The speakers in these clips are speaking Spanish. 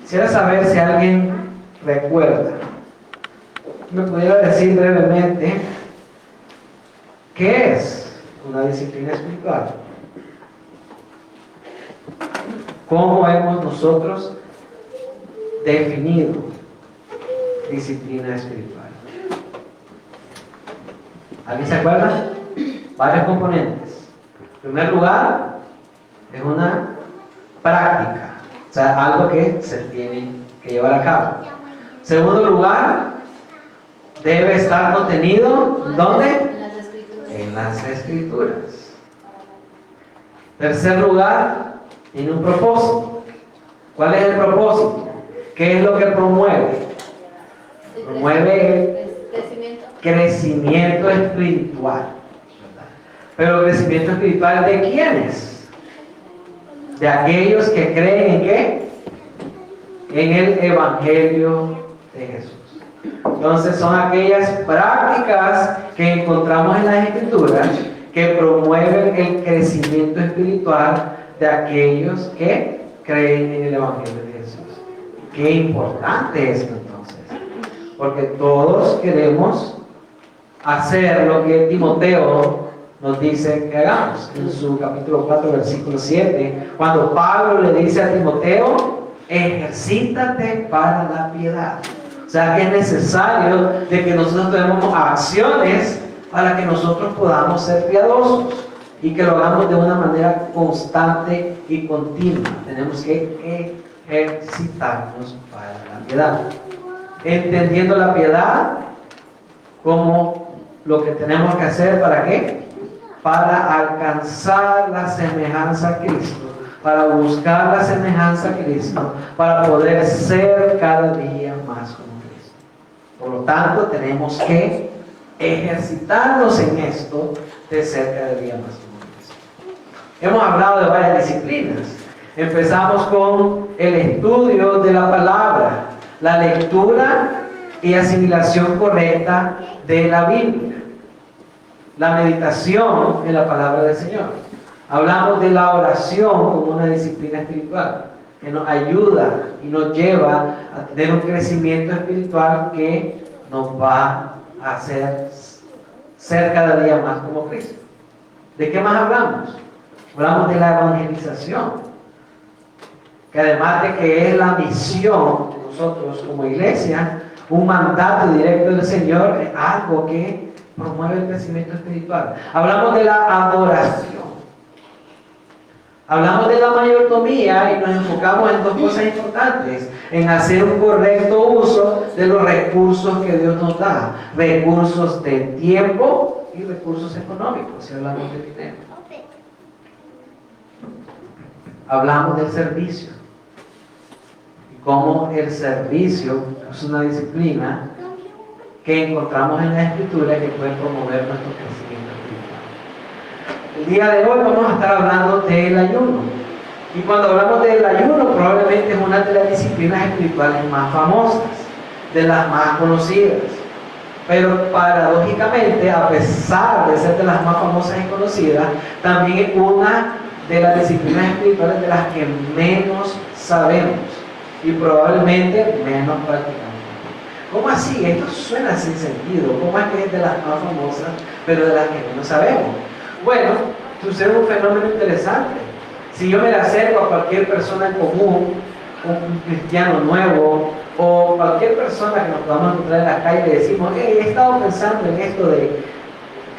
Quisiera saber si alguien recuerda. ¿Me pudiera decir brevemente qué es una disciplina espiritual? ¿Cómo hemos nosotros definido disciplina espiritual? ¿Alguien se acuerda? Varios componentes. En primer lugar, es una práctica, o sea, algo que se tiene que llevar a cabo. En segundo lugar, debe estar contenido, ¿dónde? En las Escrituras. En tercer lugar, tiene un propósito. ¿Cuál es el propósito? ¿Qué es lo que promueve? Promueve el crecimiento espiritual. Pero el crecimiento espiritual ¿de quiénes? De aquellos que creen ¿en qué? En el Evangelio de Jesús. Entonces son aquellas prácticas que encontramos en las Escrituras que promueven el crecimiento espiritual de aquellos que creen en el Evangelio de Jesús. Qué importante es esto entonces, porque todos queremos hacer lo que Timoteo nos dice que hagamos en su capítulo 4 versículo 7, cuando Pablo le dice a Timoteo: ejercítate para la piedad. O sea que es necesario de que nosotros tomemos acciones para que nosotros podamos ser piadosos y que lo hagamos de una manera constante y continua. Tenemos que ejercitarnos para la piedad, entendiendo la piedad como lo que tenemos que hacer. ¿Para qué? Para alcanzar la semejanza a Cristo, para buscar la semejanza a Cristo, para poder ser cada día más como Cristo. Por lo tanto, tenemos que ejercitarnos en esto de ser cada día más como Cristo. Hemos hablado de varias disciplinas. Empezamos con el estudio de la palabra, la lectura y asimilación correcta de la Biblia, la meditación en la palabra del Señor. Hablamos de la oración como una disciplina espiritual que nos ayuda y nos lleva a tener un crecimiento espiritual que nos va a hacer ser cada día más como Cristo. ¿De qué más hablamos? Hablamos de la evangelización, que además de que es la misión de nosotros como iglesia, un mandato directo del Señor, es algo que promueve el crecimiento espiritual. Hablamos de la adoración. Hablamos de la mayordomía y nos enfocamos en dos cosas importantes: en hacer un correcto uso de los recursos que Dios nos da, recursos de tiempo y recursos económicos, si hablamos de dinero. Hablamos del servicio y cómo el servicio es una disciplina que encontramos en la Escritura que puede promover nuestro crecimiento espiritual. El día de hoy vamos a estar hablando del ayuno. Y cuando hablamos del ayuno, probablemente es una de las disciplinas espirituales más famosas, de las más conocidas. Pero paradójicamente, a pesar de ser de las más famosas y conocidas, también es una de las disciplinas espirituales de las que menos sabemos y probablemente menos practicamos. ¿Cómo así? Esto suena sin sentido. ¿Cómo es que es de las más famosas, pero de las que menos sabemos? Bueno, sucede un fenómeno interesante. Si yo me le acerco a cualquier persona en común, un cristiano nuevo, o cualquier persona que nos podamos encontrar en la calle, le decimos: he estado pensando en esto de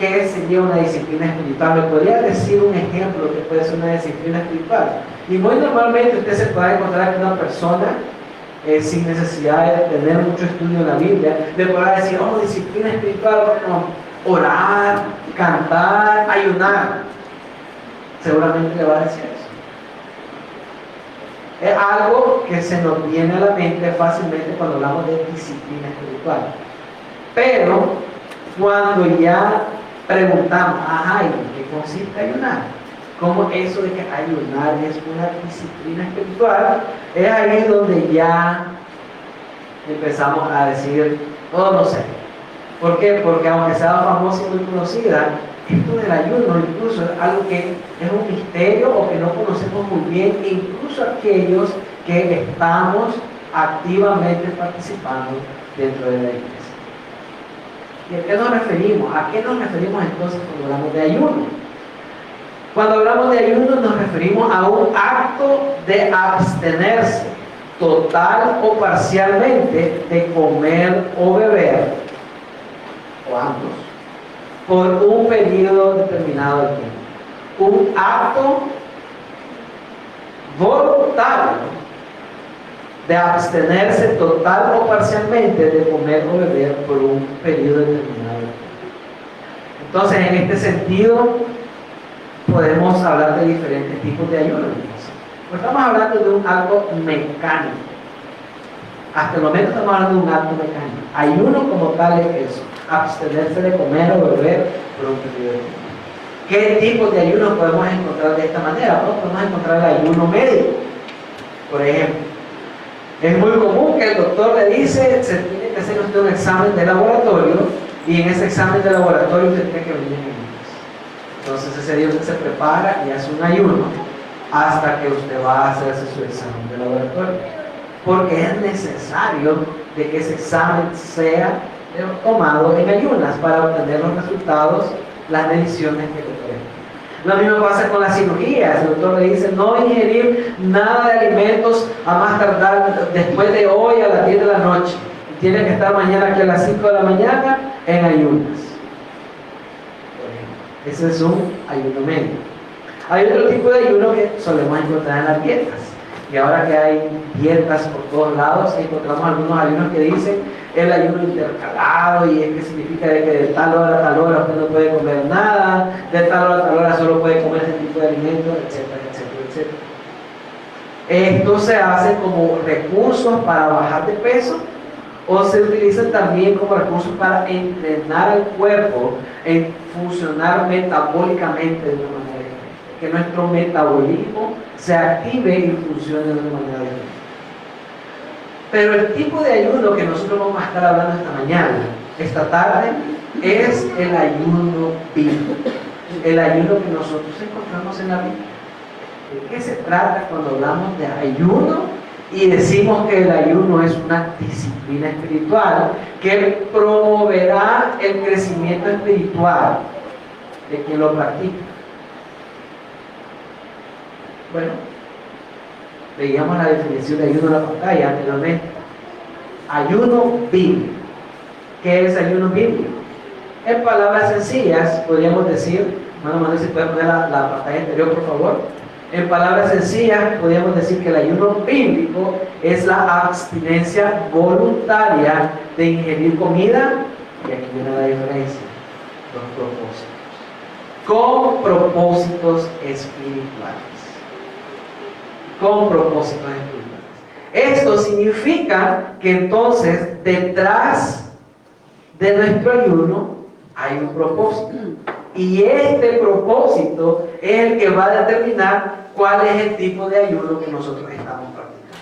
qué sería una disciplina espiritual. ¿Me podría decir un ejemplo que puede ser una disciplina espiritual? Y muy normalmente usted se puede encontrar con una persona sin necesidad de tener mucho estudio en la Biblia, le podrá decir: oh, disciplina espiritual, bueno, orar, cantar, ayunar. Seguramente le va a decir eso. Es algo que se nos viene a la mente fácilmente cuando hablamos de disciplina espiritual. Pero cuando ya preguntamos: ajá, ¿en qué consiste ayunar? ¿Cómo eso de que ayunar es una disciplina espiritual? Es ahí donde ya empezamos a decir: oh, no sé. ¿Por qué? Porque aunque sea famosa y muy conocida, esto del ayuno incluso es algo que es un misterio o que no conocemos muy bien, incluso aquellos que estamos activamente participando dentro de la iglesia. ¿Y a qué nos referimos? ¿A qué nos referimos entonces cuando hablamos de ayuno? Cuando hablamos de ayuno nos referimos a un acto de abstenerse total o parcialmente de comer o beber, o ambos, por un periodo determinado de tiempo. Un acto voluntario de abstenerse total o parcialmente de comer o beber por un periodo determinado de tiempo. Entonces, en este sentido, podemos hablar de diferentes tipos de ayuno. Pues estamos hablando de un acto mecánico. Hasta el momento estamos hablando de un acto mecánico. Ayuno como tal es eso, abstenerse de comer o beber por un periodo de tiempo. ¿Qué tipo de ayuno podemos encontrar de esta manera? Pues podemos encontrar el ayuno médico. Por ejemplo, es muy común que el doctor le dice, se tiene que hacer usted un examen de laboratorio, y en ese examen de laboratorio usted tiene que venir en ayunas. Entonces ese día usted se prepara y hace un ayuno hasta que usted va a hacerse su examen de laboratorio, porque es necesario de que ese examen sea tomado en ayunas para obtener los resultados, las mediciones que le pueden. Lo mismo pasa con las cirugías. El doctor le dice no ingerir nada de alimentos a más tardar después de hoy a las 10 de la noche. Y tiene que estar mañana aquí a las 5 de la mañana en ayunas. Ese es un ayuno médico. Hay otro tipo de ayuno que solemos encontrar en las dietas. Y ahora que hay dietas por todos lados, encontramos algunos ayunos que dicen el ayuno intercalado, y es que significa de que de tal hora a tal hora usted no puede comer nada, de tal hora a tal hora solo puede comer este tipo de alimentos, etcétera, etcétera, etcétera. Esto se hace como recursos para bajar de peso, o se utilizan también como recursos para entrenar al cuerpo en funcionar metabólicamente de una manera diferente, que nuestro metabolismo se active y funcione de una manera diferente. Pero el tipo de ayuno que nosotros vamos a estar hablando esta mañana, esta tarde, es el ayuno bíblico. El ayuno que nosotros encontramos en la Biblia. ¿De qué se trata cuando hablamos de ayuno y decimos que el ayuno es una disciplina espiritual que promoverá el crecimiento espiritual de quien lo practica? Bueno, veíamos la definición de ayuno en la pantalla anteriormente. Ayuno bíblico. ¿Qué es ayuno bíblico? En palabras sencillas, podríamos decir, Manuel, si puede poner la pantalla anterior, por favor. En palabras sencillas, podríamos decir que el ayuno bíblico es la abstinencia voluntaria de ingerir comida, y aquí viene la diferencia, los propósitos, con propósitos espirituales. Con propósitos espirituales. Esto significa que entonces detrás de nuestro ayuno hay un propósito, y este propósito es el que va a determinar cuál es el tipo de ayuno que nosotros estamos practicando.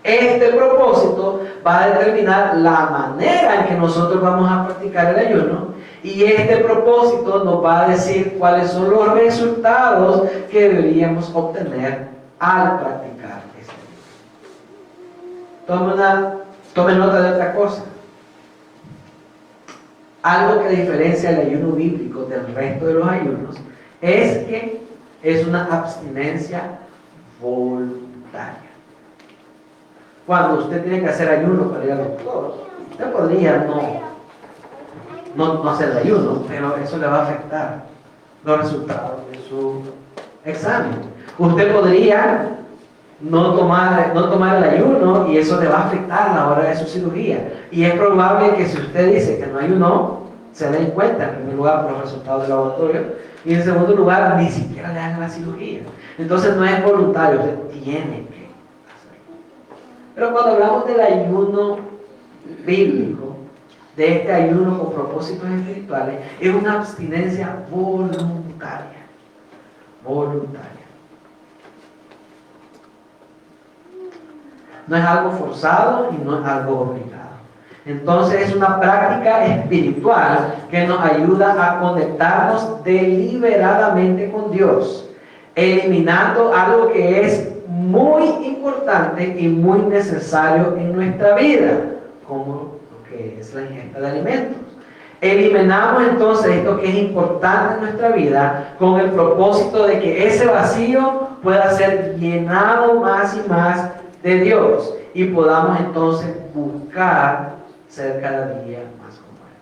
Este propósito va a determinar la manera en que nosotros vamos a practicar el ayuno, y este propósito nos va a decir cuáles son los resultados que deberíamos obtener al practicar este ayuno. Tome nota de otra cosa. Algo que diferencia el ayuno bíblico del resto de los ayunos es que es una abstinencia voluntaria. Cuando usted tiene que hacer ayuno para ir al doctor, usted podría no hacer el ayuno, pero eso le va a afectar los resultados de su examen. Usted podría no tomar el ayuno, y eso le va a afectar a la hora de su cirugía. Y es probable que si usted dice que no ayunó, se den cuenta, en primer lugar, por los resultados del laboratorio, y en segundo lugar, ni siquiera le hagan la cirugía. Entonces no es voluntario, usted tiene que hacerlo. Pero cuando hablamos del ayuno bíblico, de este ayuno con propósitos espirituales, es una abstinencia voluntaria. Voluntaria. No es algo forzado y no es algo obligado. Entonces es una práctica espiritual que nos ayuda a conectarnos deliberadamente con Dios, eliminando algo que es muy importante y muy necesario en nuestra vida, como lo que es la ingesta de alimentos. Eliminamos entonces esto que es importante en nuestra vida con el propósito de que ese vacío pueda ser llenado más y más de Dios y podamos entonces buscar ser cada día más como Él.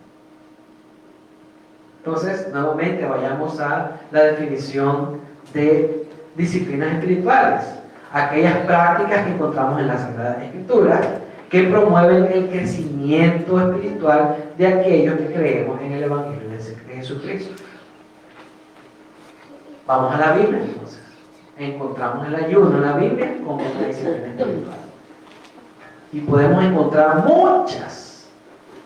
Entonces, nuevamente vayamos a la definición de disciplinas espirituales, aquellas prácticas que encontramos en la Sagrada Escritura que promueven el crecimiento espiritual de aquellos que creemos en el Evangelio de Jesucristo. Vamos a la Biblia entonces. Encontramos el ayuno en la Biblia como una disciplina espiritual. Y podemos encontrar muchas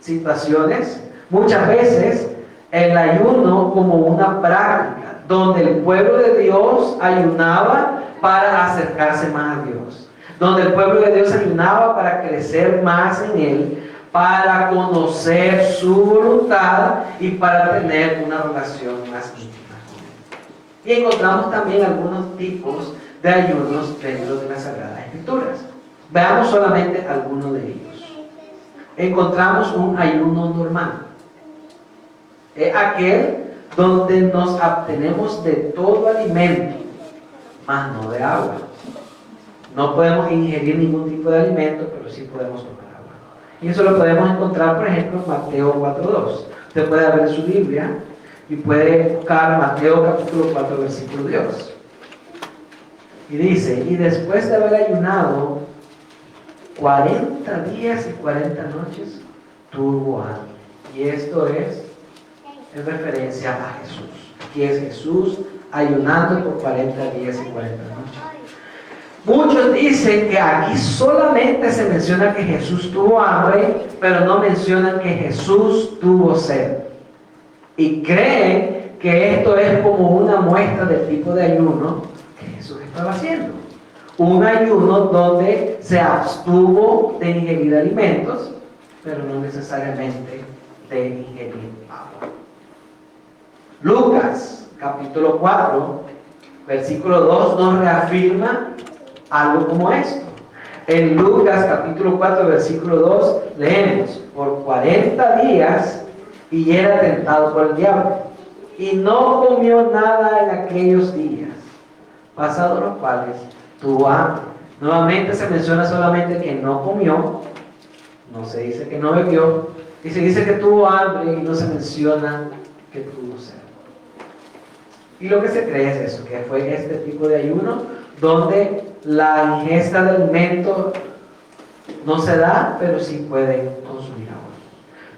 situaciones, muchas veces, el ayuno como una práctica, donde el pueblo de Dios ayunaba para acercarse más a Dios, donde el pueblo de Dios ayunaba para crecer más en Él, para conocer su voluntad y para tener una relación más íntima con Él. Y encontramos también algunos tipos de ayunos dentro de las Sagradas Escrituras. Veamos solamente algunos de ellos. Encontramos un ayuno normal. Es aquel donde nos abstenemos de todo alimento, mas no de agua. No podemos ingerir ningún tipo de alimento, pero sí podemos tomar agua. Y eso lo podemos encontrar, por ejemplo, en Mateo 4:2. Usted puede abrir su Biblia y puede buscar Mateo capítulo 4, versículo 2. Y dice, y después de haber ayunado 40 días y 40 noches, tuvo hambre. Y esto es en referencia a Jesús. Aquí es Jesús ayunando por 40 días y 40 noches. Muchos dicen que aquí solamente se menciona que Jesús tuvo hambre, pero no mencionan que Jesús tuvo sed. Y creen que esto es como una muestra del tipo de ayuno que Jesús estaba haciendo. Un ayuno donde se abstuvo de ingerir alimentos, pero no necesariamente de ingerir agua. Lucas, capítulo 4, versículo 2, nos reafirma algo como esto. En Lucas, capítulo 4, versículo 2, leemos, por 40 días y era tentado por el diablo, y no comió nada en aquellos días, pasados los cuales tuvo hambre. Nuevamente se menciona solamente que no comió, no se dice que no bebió, y se dice que tuvo hambre y no se menciona que tuvo sed. Y lo que se cree es eso, que fue este tipo de ayuno donde la ingesta de alimento no se da, pero sí puede consumir agua.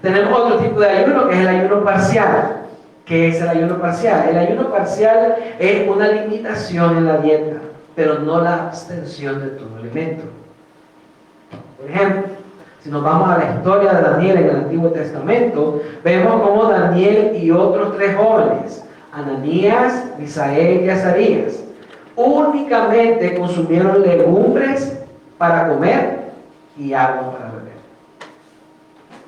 Tenemos otro tipo de ayuno que es el ayuno parcial. ¿Qué es el ayuno parcial? El ayuno parcial es una limitación en la dieta, pero no la abstención de todo alimento. Por ejemplo, si nos vamos a la historia de Daniel en el Antiguo Testamento, vemos cómo Daniel y otros 3 jóvenes, Ananías, Misael y Azarías, únicamente consumieron legumbres para comer y agua para beber.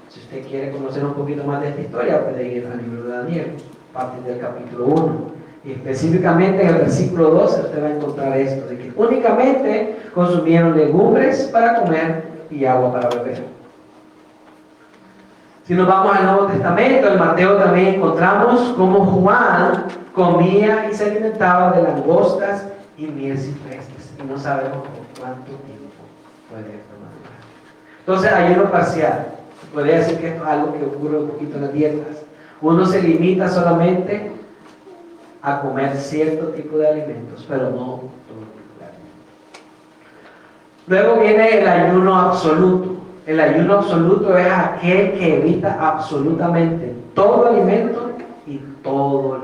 Si usted quiere conocer un poquito más de esta historia, puede ir al libro de Daniel, a partir del capítulo 1. Y específicamente en el versículo 12 usted va a encontrar esto, de que únicamente consumieron legumbres para comer y agua para beber. Si nos vamos al Nuevo Testamento, en Mateo también encontramos cómo Juan comía y se alimentaba de langostas y miel silvestres, y no sabemos por cuánto tiempo puede permanecer. Entonces, ayuno parcial. Podría decir que esto es algo que ocurre un poquito en las dietas. Uno se limita solamente a comer cierto tipo de alimentos, pero no todo tipo de alimentos. Luego viene el ayuno absoluto. El ayuno absoluto es aquel que evita absolutamente todo alimento y todo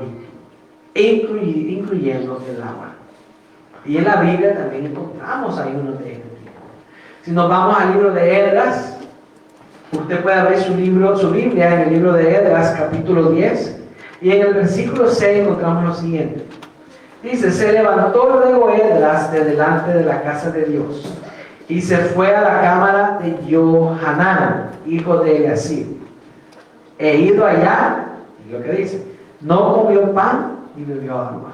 líquido, incluyendo el agua. Y en la Biblia también encontramos ayunos de este tipo. Si nos vamos al libro de Esdras, usted puede abrir su Biblia en el libro de Esdras, capítulo 10, y en el versículo 6 encontramos lo siguiente. Dice, se levantó luego Esdras de delante de la casa de Dios, y se fue a la cámara de Johanán, hijo de Eliasib. E ido allá, y lo que dice, no comió pan ni bebió agua.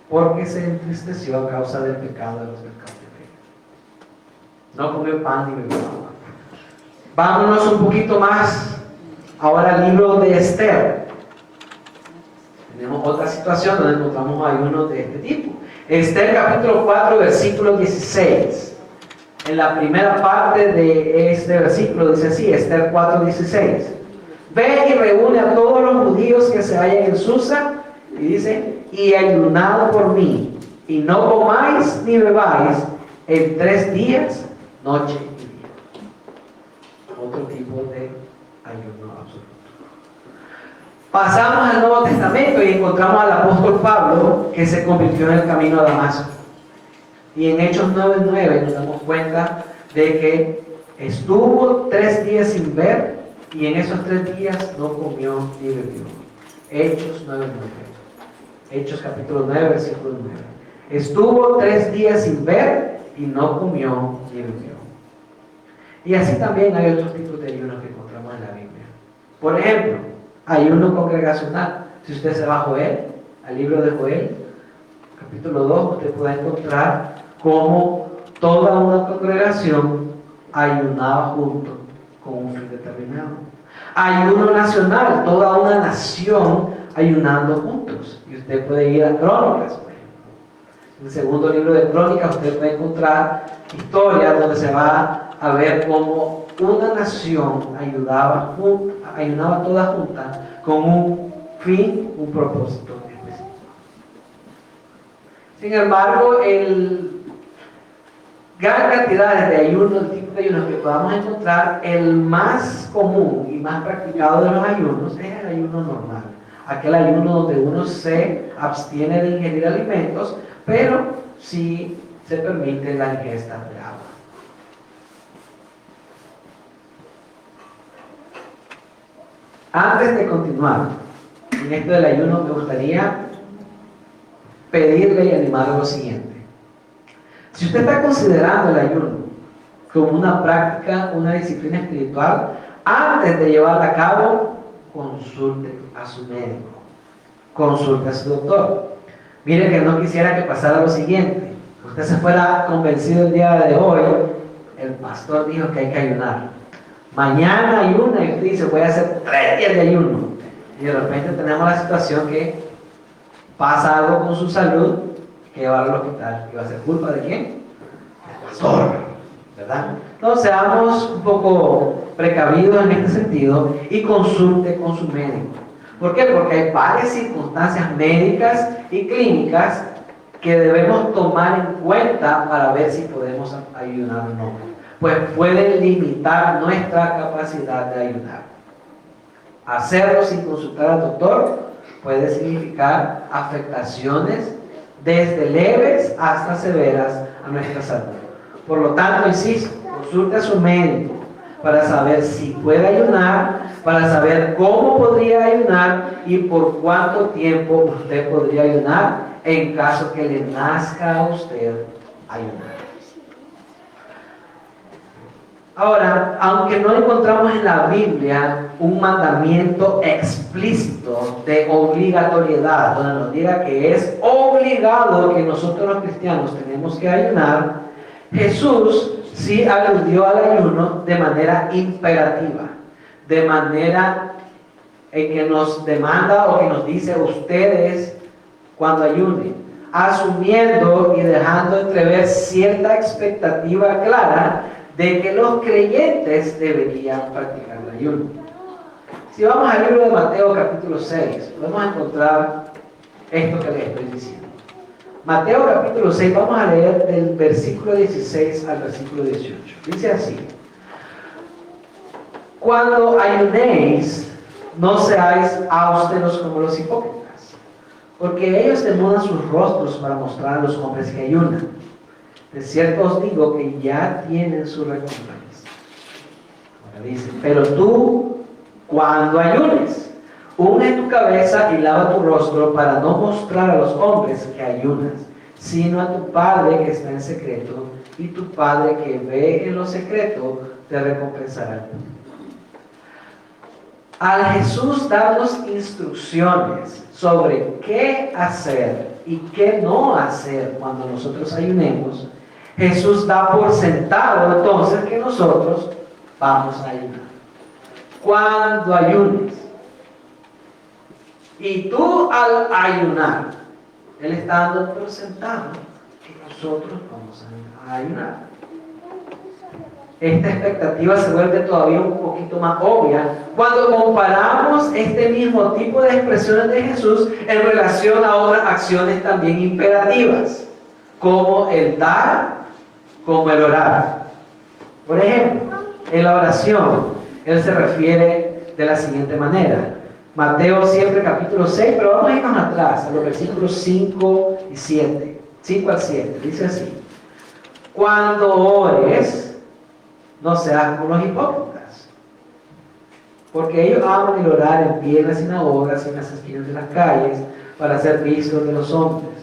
porque se entristeció a causa del pecado de los del cautiverio. No comió pan ni bebió agua. Vámonos un poquito más ahora al libro de Esther. Tenemos otra situación donde encontramos ayunos de este tipo. Esther capítulo 4, versículo 16. En la primera parte de este versículo dice así, Esther 4, 16. Ve y reúne a todos los judíos que se hallan en Susa, y dice, y ayunad por mí, y no comáis ni bebáis en 3 días, noche y día. Otro tipo de ayuno absoluto. Pasamos al Nuevo Testamento y encontramos al apóstol Pablo, que se convirtió en el camino a Damasco. Y en Hechos 9:9 nos damos cuenta de que estuvo 3 días sin ver, y en esos 3 días no comió ni bebió. Hechos 9:9. Hechos capítulo 9, versículo 9. Estuvo 3 días sin ver y no comió ni bebió. Y así también hay otros tipos de ayunos que encontramos en la Biblia. Por ejemplo, ayuno congregacional. Si usted se va a Joel, al libro de Joel, capítulo 2, usted puede encontrar cómo toda una congregación ayunaba junto con un fin determinado. Ayuno nacional, toda una nación ayunando juntos. Y usted puede ir a Crónicas, por ejemplo. En el segundo libro de Crónicas usted puede encontrar historias donde se va a ver cómo una nación ayunaba toda junta con un fin, un propósito específico. Sin embargo, gran cantidad de ayunos, tipos de ayunos que podamos encontrar, el más común y más practicado de los ayunos es el ayuno normal. Aquel ayuno donde uno se abstiene de ingerir alimentos, pero sí se permite la ingesta de agua. Antes de continuar en esto del ayuno, me gustaría pedirle y animarle lo siguiente. Si usted está considerando el ayuno como una práctica, una disciplina espiritual, antes de llevarla a cabo, consulte a su médico, consulte a su doctor. Mire que no quisiera que pasara lo siguiente. Usted se fuera convencido el día de hoy, el pastor dijo que hay que ayunar. Mañana ayuna y usted dice, voy a hacer 3 días de ayuno. Y de repente tenemos la situación que pasa algo con su salud, que llevarlo al hospital. ¿Y va a ser culpa de quién? Del pastor, ¿verdad? Entonces seamos un poco precavidos en este sentido y consulte con su médico. ¿Por qué? Porque hay varias circunstancias médicas y clínicas que debemos tomar en cuenta para ver si podemos ayunar o no. Pues pueden limitar nuestra capacidad de ayunar. Hacerlo sin consultar al doctor puede significar afectaciones desde leves hasta severas a nuestra salud. Por lo tanto, insisto, consulte a su médico para saber si puede ayunar, para saber cómo podría ayunar y por cuánto tiempo usted podría ayunar en caso que le nazca a usted ayunar. Ahora, aunque no encontramos en la Biblia un mandamiento explícito de obligatoriedad, donde nos diga que es obligado que nosotros los cristianos tenemos que ayunar, Jesús sí aludió al ayuno de manera imperativa, de manera en que nos demanda o que nos dice ustedes cuando ayunen, asumiendo y dejando entrever cierta expectativa clara de que los creyentes deberían practicar el ayuno. Si vamos al libro de Mateo capítulo 6, podemos encontrar esto que les estoy diciendo. Mateo capítulo 6, vamos a leer del versículo 16 al versículo 18. Dice así: cuando ayunéis, no seáis austeros como los hipócritas, porque ellos demudan sus rostros para mostrar a los hombres que ayunan. De cierto os digo que ya tienen su recompensa. Ahora dice, pero tú, cuando ayunes, unge tu cabeza y lava tu rostro para no mostrar a los hombres que ayunas, sino a tu Padre que está en secreto, y tu Padre que ve en lo secreto te recompensará. Al Jesús darnos instrucciones sobre qué hacer y qué no hacer cuando nosotros ayunemos, Jesús da por sentado entonces que nosotros vamos a ayunar. Cuando ayunes, y tú al ayunar, Él está dando por sentado que nosotros vamos a ayunar. Esta expectativa se vuelve todavía un poquito más obvia cuando comparamos este mismo tipo de expresiones de Jesús en relación a otras acciones también imperativas, como el dar, como el orar. Por ejemplo, en la oración, Él se refiere de la siguiente manera. Mateo siempre capítulo 6, pero vamos a irnos atrás, a los versículos 5 y 7. 5 al 7, dice así. Cuando ores, no seas como los hipócritas, porque ellos aman el orar en pie en las sinagogas y en las esquinas de las calles para ser vistos de los hombres.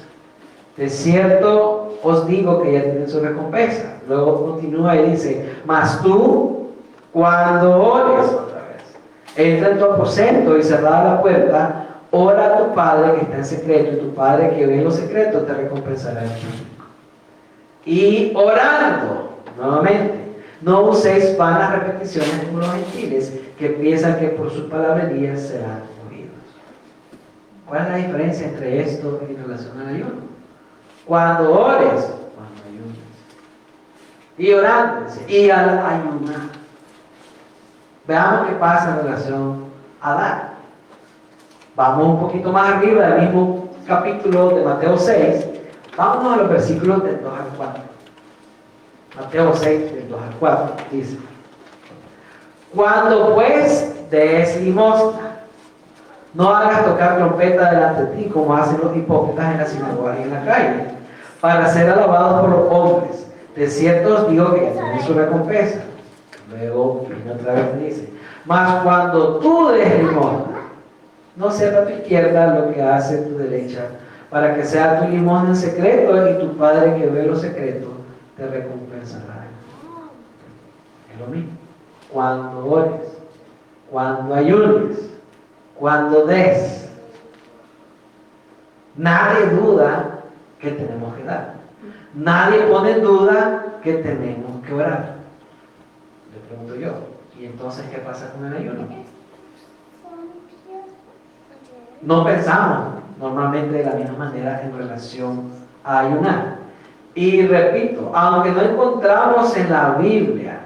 De cierto os digo que ya tienen su recompensa. Luego continúa y dice, mas tú, cuando ores, otra vez, entra en tu aposento y cerrada la puerta, ora a tu Padre que está en secreto, y tu Padre que ve en lo secreto te recompensará en público. Y orando, nuevamente, no uséis vanas repeticiones como los gentiles, que piensan que por sus palabrerías serán oídos. ¿Cuál es la diferencia entre esto y en relación al ayuno? Cuando ores, cuando ayunes. Y orando, y al ayunar. Veamos qué pasa en relación a dar. Vamos un poquito más arriba del mismo capítulo de Mateo 6. Vámonos a los versículos del 2 al 4. Mateo 6, del 2 al 4, dice: Cuando pues des limosna, no hagas tocar trompeta delante de ti, como hacen los hipócritas en la sinagoga y en la calle, para ser alabados por los hombres. De cierto os digo que ya tienen su recompensa. Luego viene otra vez y dice: Mas cuando tú des limosna, no sepa tu izquierda lo que hace tu derecha, para que sea tu limosna en secreto, y tu Padre que ve lo secreto te recompensará. Es lo mismo. Cuando ores, cuando ayunes, cuando des, nadie duda que tenemos que dar. Nadie pone en duda que tenemos que orar. Le pregunto yo, ¿y entonces qué pasa con el ayuno? No pensamos normalmente de la misma manera en relación a ayunar. Y repito, aunque no encontramos en la Biblia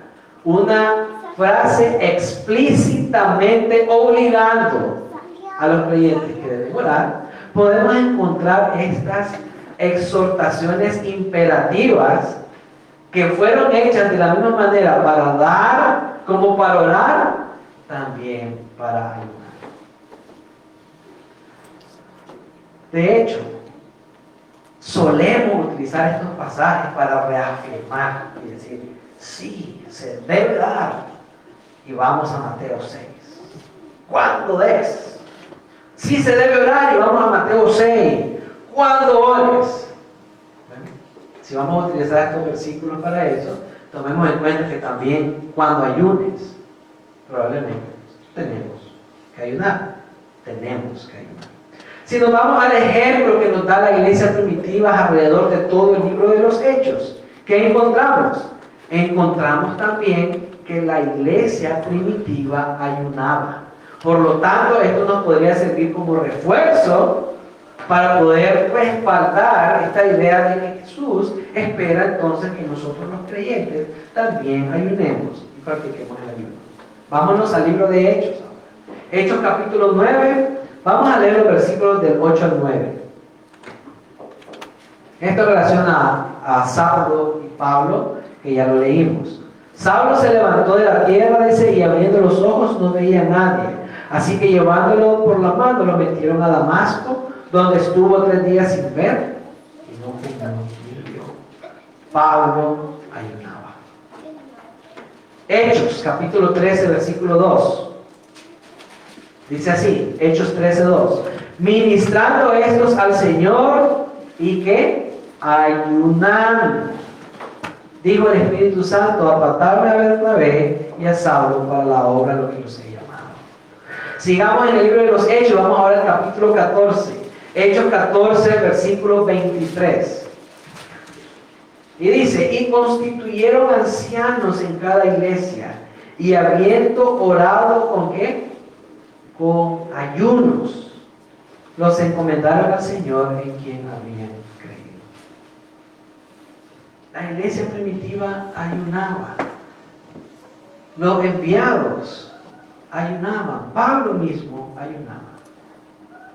una frase explícitamente obligando a los creyentes que deben orar, podemos encontrar estas exhortaciones imperativas que fueron hechas de la misma manera para dar como para orar, también para ayunar. De hecho, solemos utilizar estos pasajes para reafirmar y decir, sí, se debe dar. Y vamos a Mateo 6. ¿Cuándo des? Sí se debe orar, y vamos a Mateo 6. ¿Cuándo ores? Bueno, si vamos a utilizar estos versículos para eso, tomemos en cuenta que también cuando ayunes, probablemente tenemos que ayunar. Tenemos que ayunar. Si nos vamos al ejemplo que nos da la iglesia primitiva alrededor de todo el libro de los Hechos, ¿qué encontramos? Encontramos también que la iglesia primitiva ayunaba. Por lo tanto, esto nos podría servir como refuerzo para poder respaldar esta idea de que Jesús espera entonces que nosotros los creyentes también ayunemos y practiquemos el ayuno. Vámonos al libro de Hechos ahora. Hechos capítulo 9. Vamos a leer los versículos del 8 al 9. Esto relaciona a Saulo y Pablo, que ya lo leímos. Saulo se levantó de la tierra, dice, y abriendo los ojos no veía a nadie. Así que llevándolo por la mano lo metieron a Damasco, donde estuvo 3 días sin ver y no comió ni bebió. Pablo ayunaba. Hechos capítulo 13, versículo 2. Dice así, Hechos 13:2. Ministrando estos al Señor y que ayunando. Dijo el Espíritu Santo, apartarme a Bernabé y a Saulo para la obra lo que los he llamado. Sigamos en el libro de los Hechos, vamos ahora al capítulo 14. Hechos 14, versículo 23. Y dice, y constituyeron ancianos en cada iglesia, y habiendo orado ¿con qué? Con ayunos, los encomendaron al Señor en quien habían creído. La iglesia primitiva ayunaba. Los enviados ayunaban. Pablo mismo ayunaba.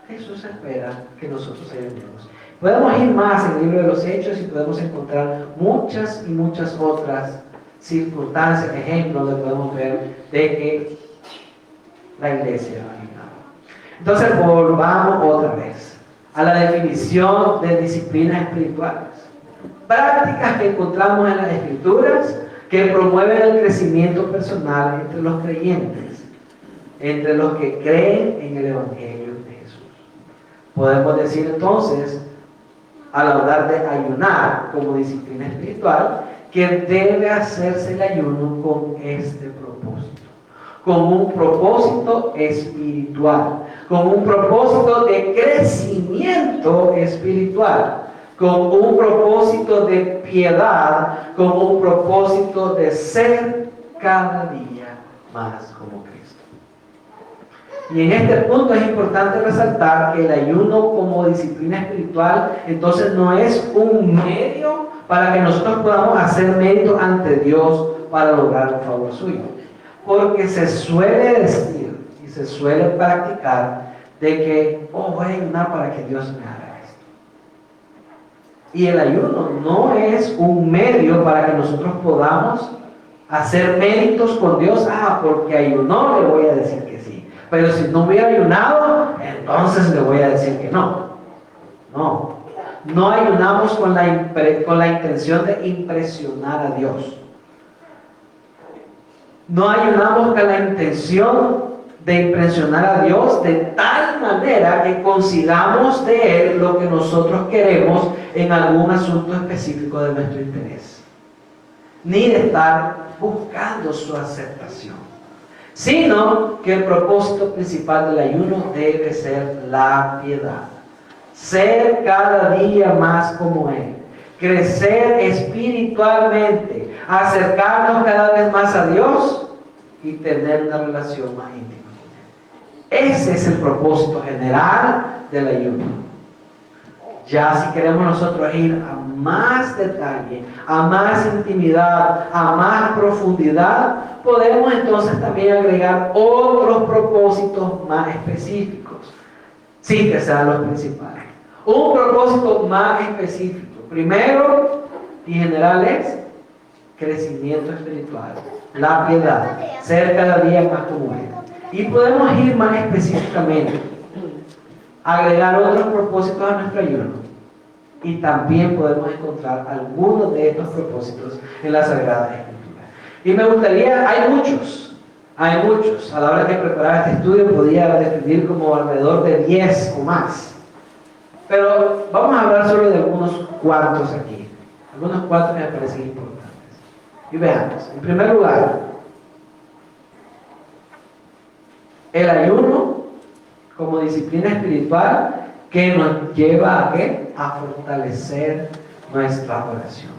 Jesús espera que nosotros ayunemos. Podemos ir más en el libro de los Hechos y podemos encontrar muchas y muchas otras circunstancias, ejemplos donde podemos ver de que la iglesia ayunaba. Entonces volvamos otra vez a la definición de disciplinas espirituales. Prácticas que encontramos en las Escrituras que promueven el crecimiento personal entre los creyentes, entre los que creen en el Evangelio de Jesús. Podemos decir entonces, al hablar de ayunar como disciplina espiritual, que debe hacerse el ayuno con este propósito, con un propósito espiritual, con un propósito de crecimiento espiritual, con un propósito de piedad, con un propósito de ser cada día más como Cristo. Y en este punto es importante resaltar que el ayuno como disciplina espiritual entonces no es un medio para que nosotros podamos hacer mérito ante Dios para lograr un favor suyo. Porque se suele decir y se suele practicar de que, voy a ayunar para que Dios me haga esto. Y el ayuno no es un medio para que nosotros podamos hacer méritos con Dios. Porque ayunó, le voy a decir que sí. Pero si no hubiera ayunado, entonces le voy a decir que no. No ayunamos con la intención de impresionar a Dios. No ayunamos con la intención de impresionar a Dios de tal manera que consigamos de Él lo que nosotros queremos en algún asunto específico de nuestro interés. Ni de estar buscando su aceptación. Sino que el propósito principal del ayuno debe ser la piedad. Ser cada día más como Él. Crecer espiritualmente. Acercarnos cada vez más a Dios y tener una relación más íntima con Él. Ese es el propósito general del ayuno. Ya si queremos nosotros ir a más detalle, a más intimidad, a más profundidad, podemos entonces también agregar otros propósitos más específicos, sin que sean los principales. Un propósito más específico, primero y general, es crecimiento espiritual, la piedad, ser cada día más como Él. Y podemos ir más específicamente, agregar otros propósitos a nuestro ayuno. Y también podemos encontrar algunos de estos propósitos en la Sagrada Escritura. Y me gustaría, hay muchos. A la hora que preparaba este estudio podía definir como alrededor de 10 o más. Pero vamos a hablar solo de algunos cuantos aquí. Algunos cuantos me parecen importantes. Y veamos, en primer lugar, el ayuno como disciplina espiritual que nos lleva ¿a qué? A fortalecer nuestra oración.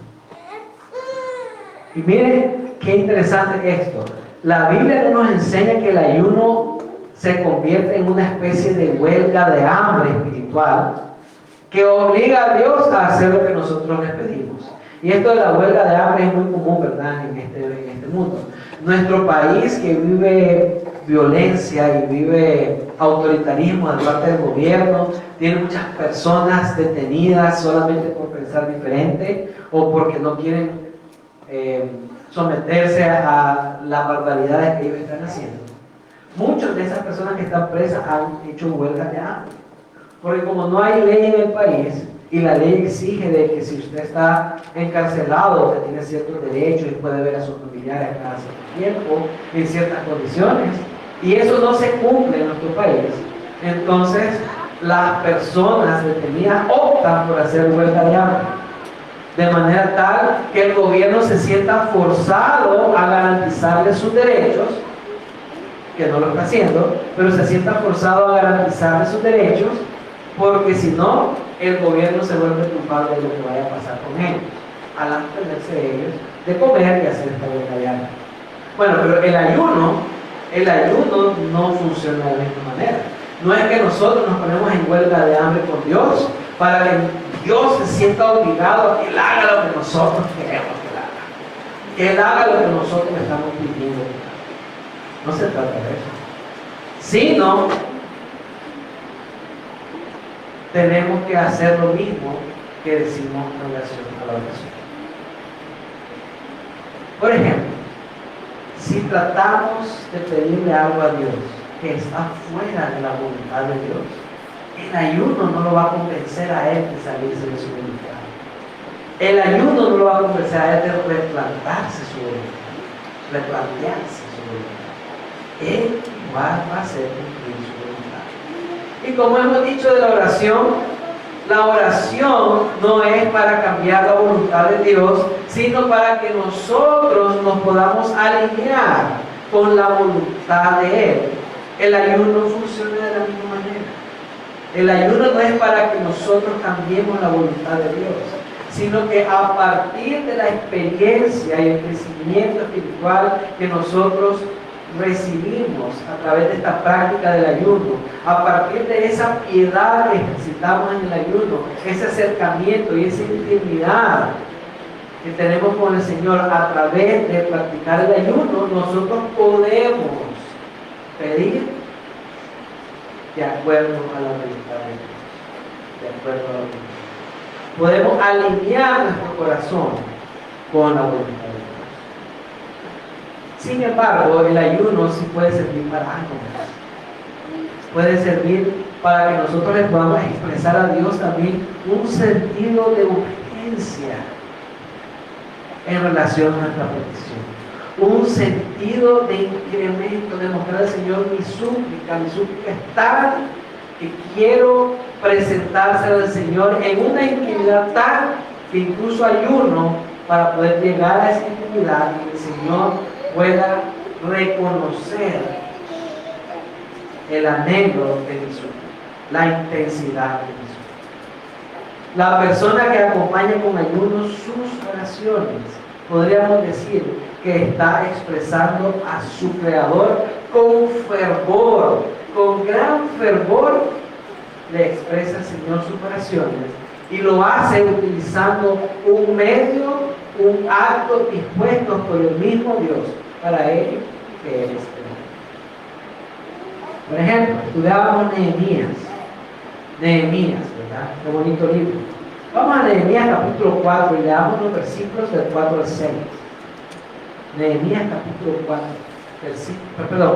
Y miren qué interesante esto. La Biblia no nos enseña que el ayuno se convierte en una especie de huelga de hambre espiritual que obliga a Dios a hacer lo que nosotros le pedimos. Y esto de la huelga de hambre es muy común, ¿verdad?, en este mundo. Nuestro país, que vive violencia y vive autoritarismo de parte del gobierno, tiene muchas personas detenidas solamente por pensar diferente o porque no quieren someterse a las barbaridades que ellos están haciendo. Muchas de esas personas que están presas han hecho huelgas de hambre, porque como no hay ley en el país y la ley exige de que si usted está encarcelado, usted tiene ciertos derechos y puede ver a sus familiares cada cierto tiempo en ciertas condiciones, y eso no se cumple en nuestro país, entonces las personas detenidas optan por hacer huelga de hambre, de manera tal que el gobierno se sienta forzado a garantizarles sus derechos, que no lo está haciendo, pero se sienta forzado a garantizarles sus derechos, porque si no, el gobierno se vuelve culpable de lo que vaya a pasar con ellos, al abstenerse ellos de comer y hacer esta huelga de hambre. Bueno, pero el ayuno no funciona de la misma manera. No es que nosotros nos ponemos en huelga de hambre con Dios para que Dios se sienta obligado a que Él haga lo que nosotros queremos que Él haga. Que Él haga lo que nosotros le estamos pidiendo. No se trata de eso. Sino, tenemos que hacer lo mismo que decimos en relación a la oración. Por ejemplo, si tratamos de pedirle algo a Dios que está fuera de la voluntad de Dios, el ayuno no lo va a convencer a él de salirse de su voluntad. El ayuno no lo va a convencer a él de replantarse su voluntad, replantearse su voluntad. Él igual va a hacer cumplir su voluntad. Y como hemos dicho de la oración no es para cambiar la voluntad de Dios, sino para que nosotros nos podamos alinear con la voluntad de Él. El ayuno funciona de la misma manera. El ayuno no es para que nosotros cambiemos la voluntad de Dios, sino que a partir de la experiencia y el crecimiento espiritual que nosotros recibimos a través de esta práctica del ayuno, a partir de esa piedad que ejercitamos en el ayuno, ese acercamiento y esa intimidad que tenemos con el Señor a través de practicar el ayuno, nosotros podemos pedir de acuerdo a la voluntad de Dios, de acuerdo a la voluntad. Podemos alinear nuestro corazón con la voluntad de Dios. Sin embargo, el ayuno sí puede servir para algo más. Puede servir para que nosotros le podamos expresar a Dios también un sentido de urgencia en relación a nuestra petición. Un sentido de incremento, de mostrar al Señor mi súplica es tal que quiero presentársela al Señor en una intimidad tal que incluso ayuno para poder llegar a esa intimidad y que el Señor pueda reconocer el anhelo de mi súplica, la intensidad de mi súplica. La persona que acompaña con ayuno sus oraciones, podríamos decir que está expresando a su Creador con fervor, con gran fervor, le expresa al Señor sus oraciones y lo hace utilizando un medio, un acto dispuesto por el mismo Dios para él que Él es. Por ejemplo, estudiábamos Nehemías, ¿verdad? Qué bonito libro. Vamos a Nehemías capítulo 4 y leamos los versículos del 4 al 6. Nehemías capítulo 4,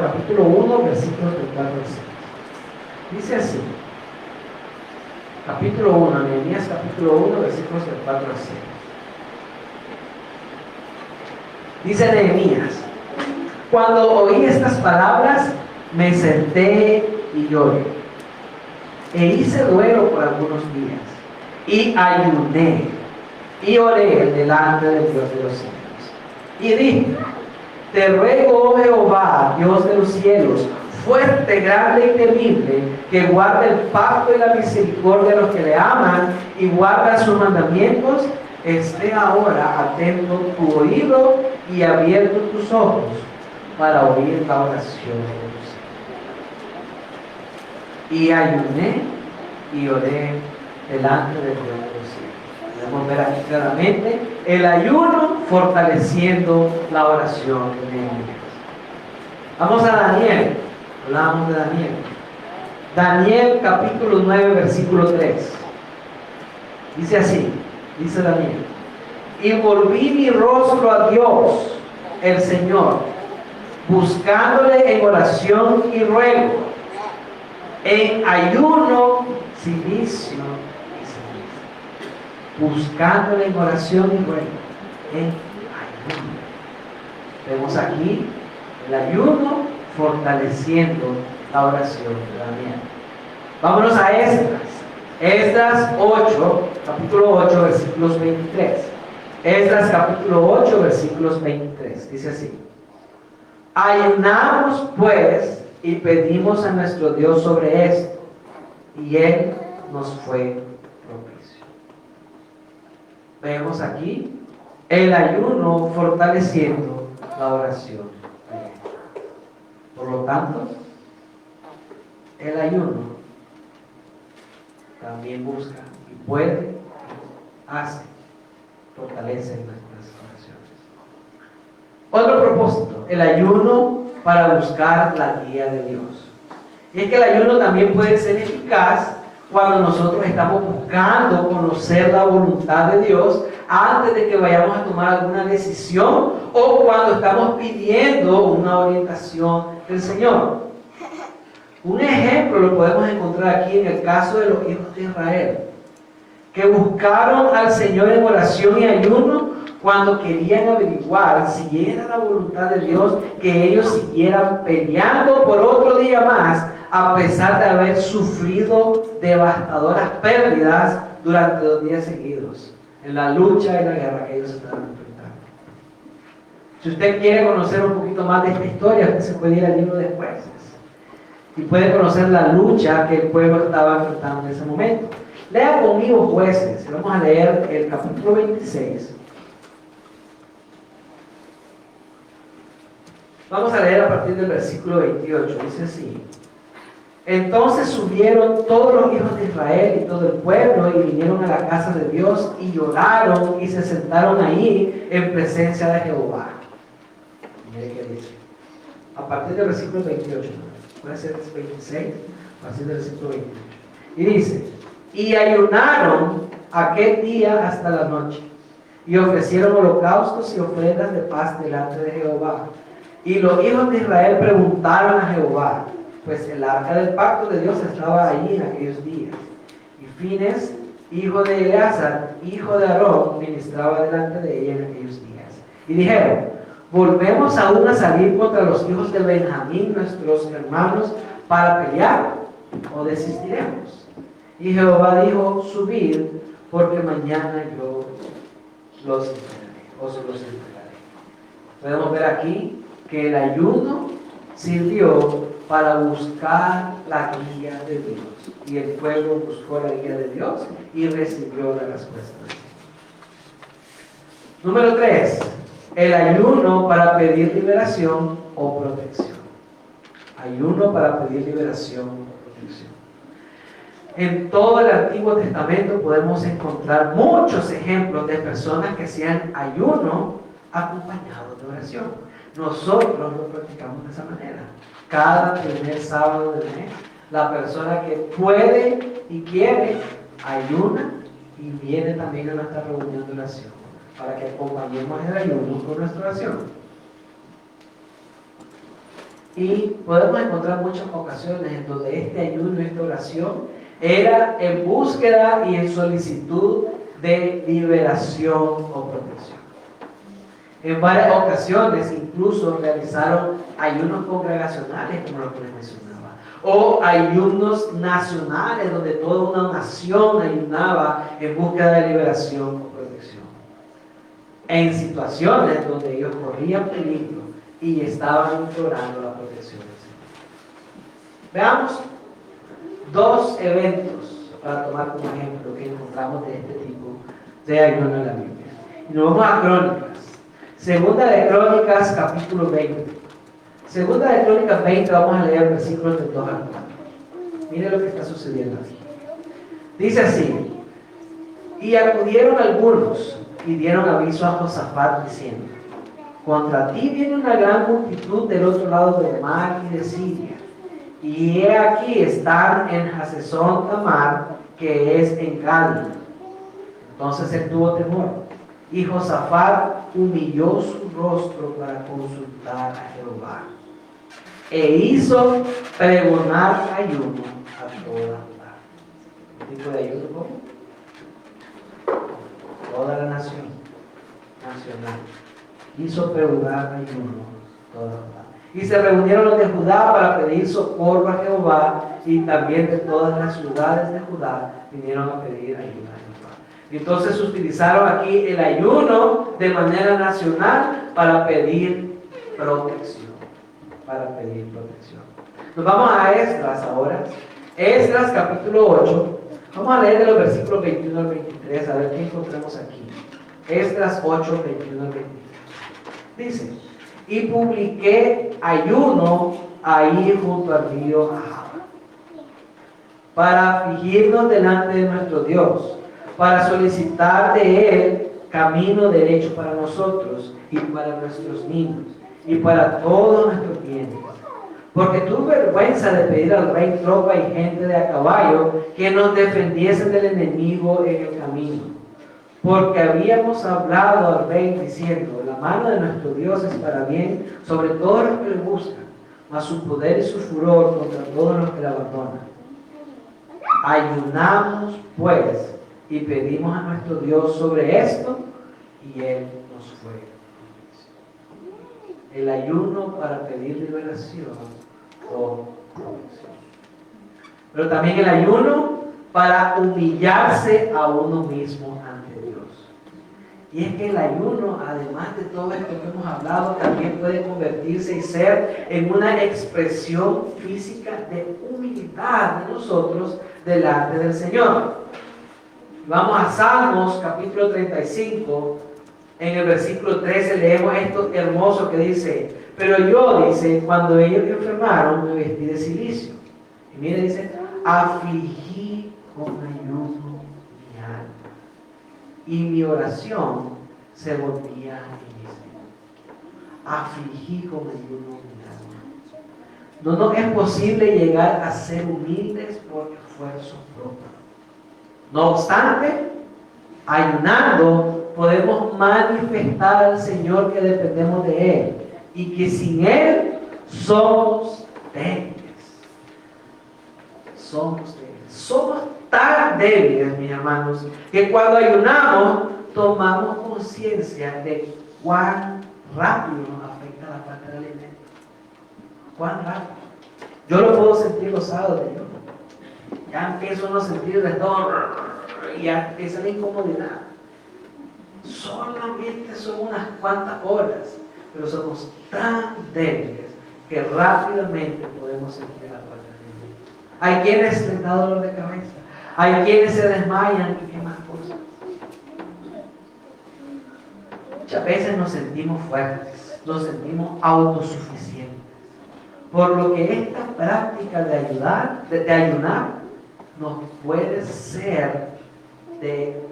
capítulo 1, versículos del 4 al 6. Dice así, capítulo 1, Nehemías capítulo 1, versículos del 4 al 6. Dice Nehemías: cuando oí estas palabras, me senté y lloré, e hice duelo por algunos días, y ayuné, y oré delante del Dios de los cielos. Y dije: te ruego, oh Jehová, Dios de los cielos, fuerte, grande y temible, que guarde el pacto y la misericordia de los que le aman y guarda sus mandamientos, esté ahora atento tu oído y abierto tus ojos para oír la oración de Dios. Y ayuné y oré delante del Dios de los cielos. Podemos ver aquí claramente el ayuno fortaleciendo la oración de Nehemías. Vamos a Daniel. Hablamos de Daniel. Daniel capítulo 9 versículo 3. Dice así, dice Daniel: y volví mi rostro a Dios, el Señor, buscándole en oración y ruego, en ayuno, silicio y ceniza. Buscándole en oración y ruego, en ayuno. Vemos aquí el ayuno fortaleciendo la oración de Daniel. Vámonos a Esdras. Esdras 8, capítulo 8, versículos 23. Esdras capítulo 8, versículos 23. Dice así: ayunamos pues y pedimos a nuestro Dios sobre esto, y Él nos fue propicio. Vemos aquí el ayuno fortaleciendo la oración. Por lo tanto, el ayuno también busca y puede, hace, fortalece nuestras oraciones. Otro propósito, el ayuno para buscar la guía de Dios. Y es que el ayuno también puede ser eficaz cuando nosotros estamos buscando conocer la voluntad de Dios antes de que vayamos a tomar alguna decisión o cuando estamos pidiendo una orientación del Señor. Un ejemplo lo podemos encontrar aquí en el caso de los hijos de Israel, que buscaron al Señor en oración y ayuno cuando querían averiguar si era la voluntad de Dios que ellos siguieran peleando por otro día más, a pesar de haber sufrido devastadoras pérdidas durante 2 días seguidos, en la lucha y la guerra que ellos estaban enfrentando. Si usted quiere conocer un poquito más de esta historia, usted se puede ir al libro de Jueces y puede conocer la lucha que el pueblo estaba enfrentando en ese momento. Lea conmigo Jueces, y vamos a leer el capítulo 26. Vamos a leer a partir del versículo 28, dice así: Entonces subieron todos los hijos de Israel y todo el pueblo y vinieron a la casa de Dios y lloraron y se sentaron ahí en presencia de Jehová. Mire qué dice. A partir del versículo 28, puede ser 26, a partir del versículo 28. Y dice: Y ayunaron aquel día hasta la noche y ofrecieron holocaustos y ofrendas de paz delante de Jehová. Y los hijos de Israel preguntaron a Jehová, pues el arca del pacto de Dios estaba allí en aquellos días. Y Fines, hijo de Eleazar, hijo de Aarón, ministraba delante de ella en aquellos días. Y dijeron: ¿volvemos aún a salir contra los hijos de Benjamín, nuestros hermanos, para pelear, o desistiremos? Y Jehová dijo: subid, porque mañana yo los entregaré. Podemos ver aquí que el ayuno sirvió para buscar la guía de Dios. Y el pueblo buscó la guía de Dios y recibió la respuesta. Número 3. El ayuno para pedir liberación o protección. Ayuno para pedir liberación o protección. En todo el Antiguo Testamento podemos encontrar muchos ejemplos de personas que hacían ayuno acompañado de oración. Nosotros lo practicamos de esa manera. Cada primer sábado del mes, la persona que puede y quiere ayuna y viene también a nuestra reunión de oración para que acompañemos el ayuno con nuestra oración. Y podemos encontrar muchas ocasiones en donde este ayuno y esta oración era en búsqueda y en solicitud de liberación o protección. En varias ocasiones incluso realizaron ayunos congregacionales, como lo que les mencionaba, o ayunos nacionales, donde toda una nación ayunaba en búsqueda de liberación o protección. En situaciones donde ellos corrían peligro y estaban implorando la protección del Señor. Veamos 2 eventos para tomar como ejemplo que encontramos de este tipo de ayuno en la Biblia. Y nos vamos a Crónicas. Segunda de Crónicas, capítulo 20. Segunda de Crónicas 20, vamos a leer versículos del 2 al 4. Mire lo que está sucediendo aquí. Dice así: Y acudieron algunos y dieron aviso a Josafat diciendo: Contra ti viene una gran multitud del otro lado del mar y de Siria. Y he aquí están en Hazezón Tamar, que es en Gal. Entonces él tuvo temor. Y Josafat humilló su rostro para consultar a Jehová. E hizo pregonar ayuno a toda la. ¿Qué tipo de ayuno? ¿Cómo? Toda la nación. Nacional. Hizo pregonar ayuno a toda la. Y se reunieron los de Judá para pedir socorro a Jehová, y también de todas las ciudades de Judá vinieron a pedir ayuda a Jehová. Y entonces utilizaron aquí el ayuno de manera nacional para pedir protección. Nos vamos a Esdras ahora. Esdras capítulo 8. Vamos a leer de los versículos 21 al 23, a ver qué encontramos aquí. Esdras 8, 21 al 23. Dice: y publiqué ayuno ahí junto al río Ahava, para afligirnos delante de nuestro Dios, para solicitar de Él camino derecho para nosotros y para nuestros niños y para todos nuestros bienes. Porque tuve vergüenza de pedir al rey tropa y gente de a caballo que nos defendiesen del enemigo en el camino. Porque habíamos hablado al rey diciendo: la mano de nuestro Dios es para bien sobre todos los que le buscan, mas su poder y su furor contra todos los que le abandonan. Ayunamos pues y pedimos a nuestro Dios sobre esto, y Él nos fue propicio. El ayuno para pedir liberación o protección. Pero también el ayuno para humillarse a uno mismo ante Dios. Y es que el ayuno, además de todo esto que hemos hablado, también puede convertirse y ser en una expresión física de humildad de nosotros delante del Señor. Vamos a Salmos capítulo 35, en el versículo 13 leemos esto hermoso que dice: pero yo, dice, cuando ellos me enfermaron, me vestí de cilicio. Y mire, dice: afligí con ayuno mi alma, y mi oración se volvía en mis. Afligí con ayuno mi alma. No nos es posible llegar a ser humildes por esfuerzo propio. No obstante, ayunando podemos manifestar al Señor que dependemos de Él y que sin Él somos débiles. Somos débiles. Somos tan débiles, mis hermanos, que cuando ayunamos tomamos conciencia de cuán rápido nos afecta la falta de alimento. Cuán rápido. Yo lo puedo sentir los sábados de ayuno. Ya empiezo a no sentir de todo y ya empieza la incomodidad. Solamente son unas cuantas horas, pero somos tan débiles que rápidamente podemos sentir la falta de alimento. Hay quienes les da dolor de cabeza, hay quienes se desmayan y qué más cosas. Muchas veces nos sentimos fuertes, nos sentimos autosuficientes, por lo que esta práctica de ayunar nos puede ser de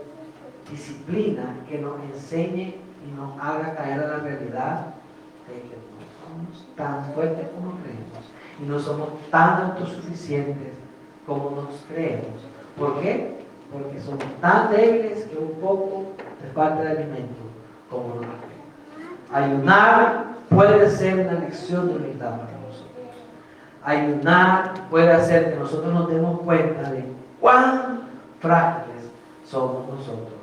disciplina que nos enseñe y nos haga caer a la realidad de que no somos tan fuertes como creemos y no somos tan autosuficientes como nos creemos. ¿Por qué? Porque somos tan débiles que un poco de falta de alimento como nos afecta. Ayunar puede ser una lección de humildad para nosotros. Ayunar puede hacer que nosotros nos demos cuenta de cuán frágiles somos nosotros.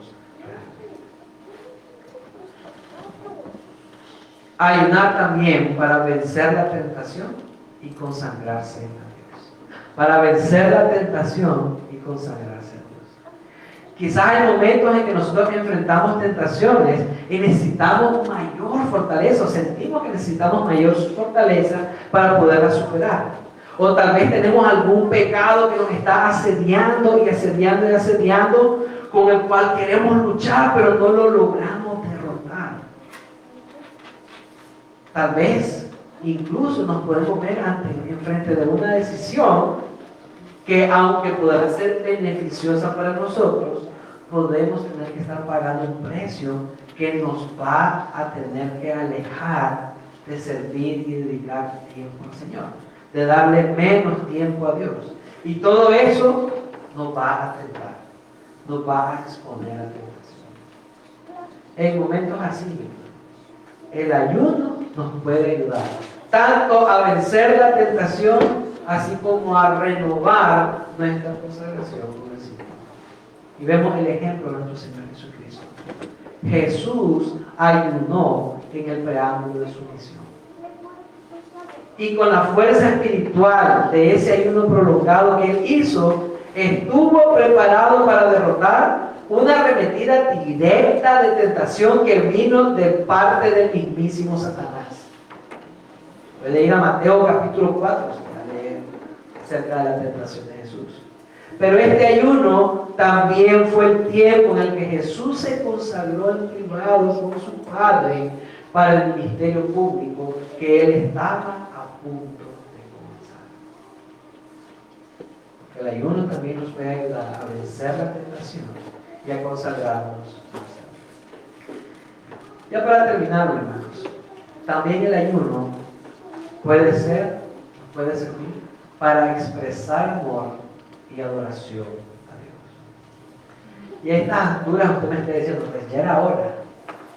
Ayunar también para vencer la tentación y consagrarse a Dios. Para vencer la tentación y consagrarse a Dios. Quizás hay momentos en que nosotros enfrentamos tentaciones y necesitamos mayor fortaleza, o sentimos que necesitamos mayor fortaleza para poderla superar. O tal vez tenemos algún pecado que nos está asediando y asediando y asediando, con el cual queremos luchar, pero no lo logramos derrotar. Tal vez incluso nos podemos ver enfrente de una decisión que, aunque pueda ser beneficiosa para nosotros, podemos tener que estar pagando un precio que nos va a tener que alejar de servir y dedicar tiempo al Señor, de darle menos tiempo a Dios. Y todo eso nos va a tentar, nos va a exponer a tentación. En momentos así, el ayuno nos puede ayudar tanto a vencer la tentación, así como a renovar nuestra consagración con el Señor. Y vemos el ejemplo de nuestro Señor Jesucristo. Jesús ayunó en el preámbulo de su misión. Y con la fuerza espiritual de ese ayuno prolongado que Él hizo, estuvo preparado para derrotar una arremetida directa de tentación que vino de parte del mismísimo Satanás. Puede ir a Mateo capítulo 4 para leer acerca de la tentación de Jesús. Pero este ayuno también fue el tiempo en el que Jesús se consagró en privado con su Padre para el ministerio público que Él estaba a punto de comenzar. El ayuno también nos puede ayudar a vencer la tentación y a consagrarnos. Ya para terminar, hermanos, también el ayuno puede servir para expresar amor y adoración a Dios. Y a estas alturas usted me está diciendo, pues ya era hora,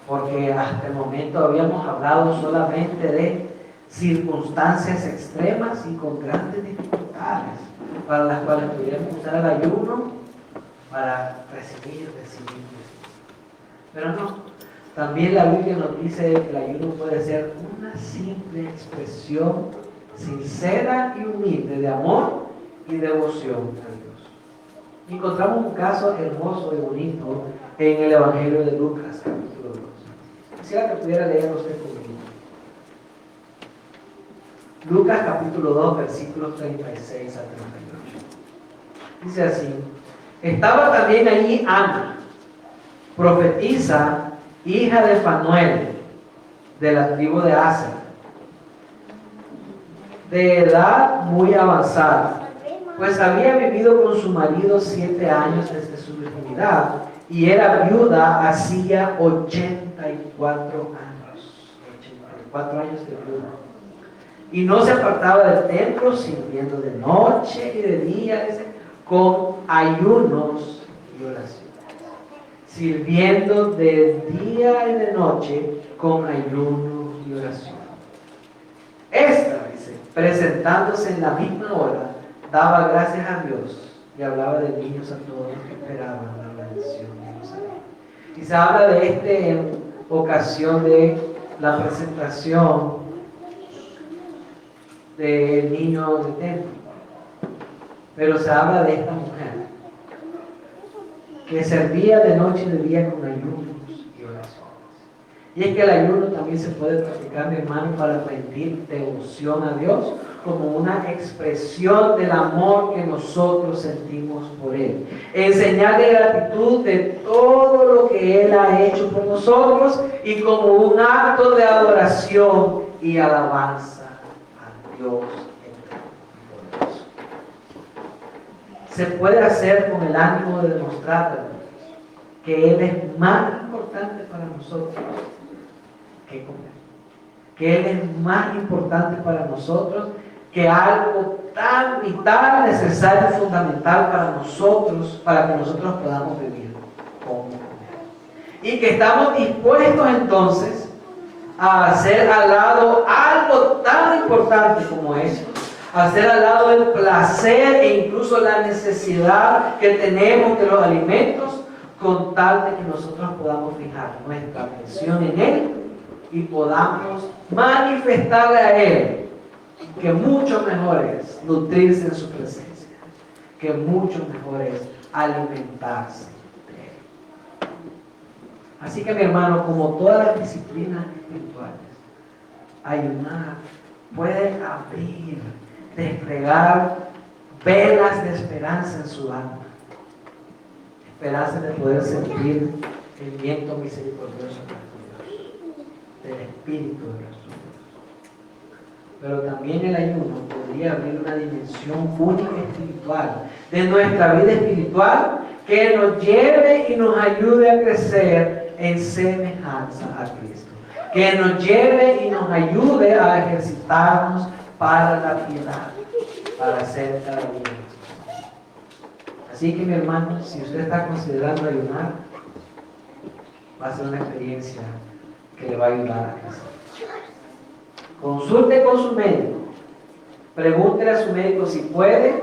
porque hasta el momento habíamos hablado solamente de circunstancias extremas y con grandes dificultades, para las cuales pudiéramos usar el ayuno para recibir. Pero no, también la Biblia nos dice que el ayuno puede ser una simple expresión sincera y humilde de amor y devoción a Dios. Encontramos un caso hermoso y bonito en el Evangelio de Lucas, capítulo 2. Quisiera que pudiera leerlo usted conmigo. Lucas, capítulo 2, versículos 36 a 38. Dice así: estaba también allí Ana, profetisa, hija de Fanuel, de la tribu de Aser, de edad muy avanzada, pues había vivido con su marido 7 años desde su virginidad, y era viuda hacía 84 años. 84 años de viuda. Y no se apartaba del templo, sirviendo de noche y de día, con ayunos y oraciones. Sirviendo de día y de noche con ayunos y oraciones. Esta, dice, presentándose en la misma hora, daba gracias a Dios y hablaba de niños a todos los que esperaban la redención de Jerusalén. Y se habla de este en ocasión de la presentación del niño del templo. Pero se habla de esta mujer que servía de noche y de día con ayunos y oraciones. Y es que el ayuno también se puede practicar, mi hermano, para rendir devoción a Dios, como una expresión del amor que nosotros sentimos por Él. Enseñarle gratitud de todo lo que Él ha hecho por nosotros y como un acto de adoración y alabanza a Dios eterno. Se puede hacer con el ánimo de demostrar que Él es más importante para nosotros que comer. Que Él es más importante para nosotros que algo tan vital, necesario y fundamental para nosotros, para que nosotros podamos vivir como comer. Y que estamos dispuestos entonces a hacer al lado algo tan importante como eso, hacer al lado el placer e incluso la necesidad que tenemos de los alimentos, con tal de que nosotros podamos fijar nuestra atención en Él y podamos manifestarle a Él que mucho mejor es nutrirse en su presencia, que mucho mejor es alimentarse de Él. Así que, mi hermano, como todas las disciplinas espirituales, ayunar puede abrir, desplegar velas de esperanza en su alma, esperanza de poder sentir el viento misericordioso del Espíritu de Dios. Pero también el ayuno podría abrir una dimensión única espiritual de nuestra vida espiritual que nos lleve y nos ayude a crecer en semejanza a Cristo, que nos lleve y nos ayude a ejercitarnos para la piedad, para hacer cada día. Así que, mi hermano, si usted está considerando ayunar, va a ser una experiencia que le va a ayudar a crecer. Consulte con su médico, pregúntele a su médico si puede,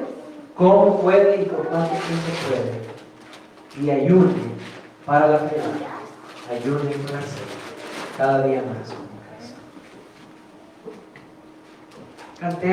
cómo puede y por cuánto tiempo puede, y ayune para la piedad, ayune para hacer cada día más.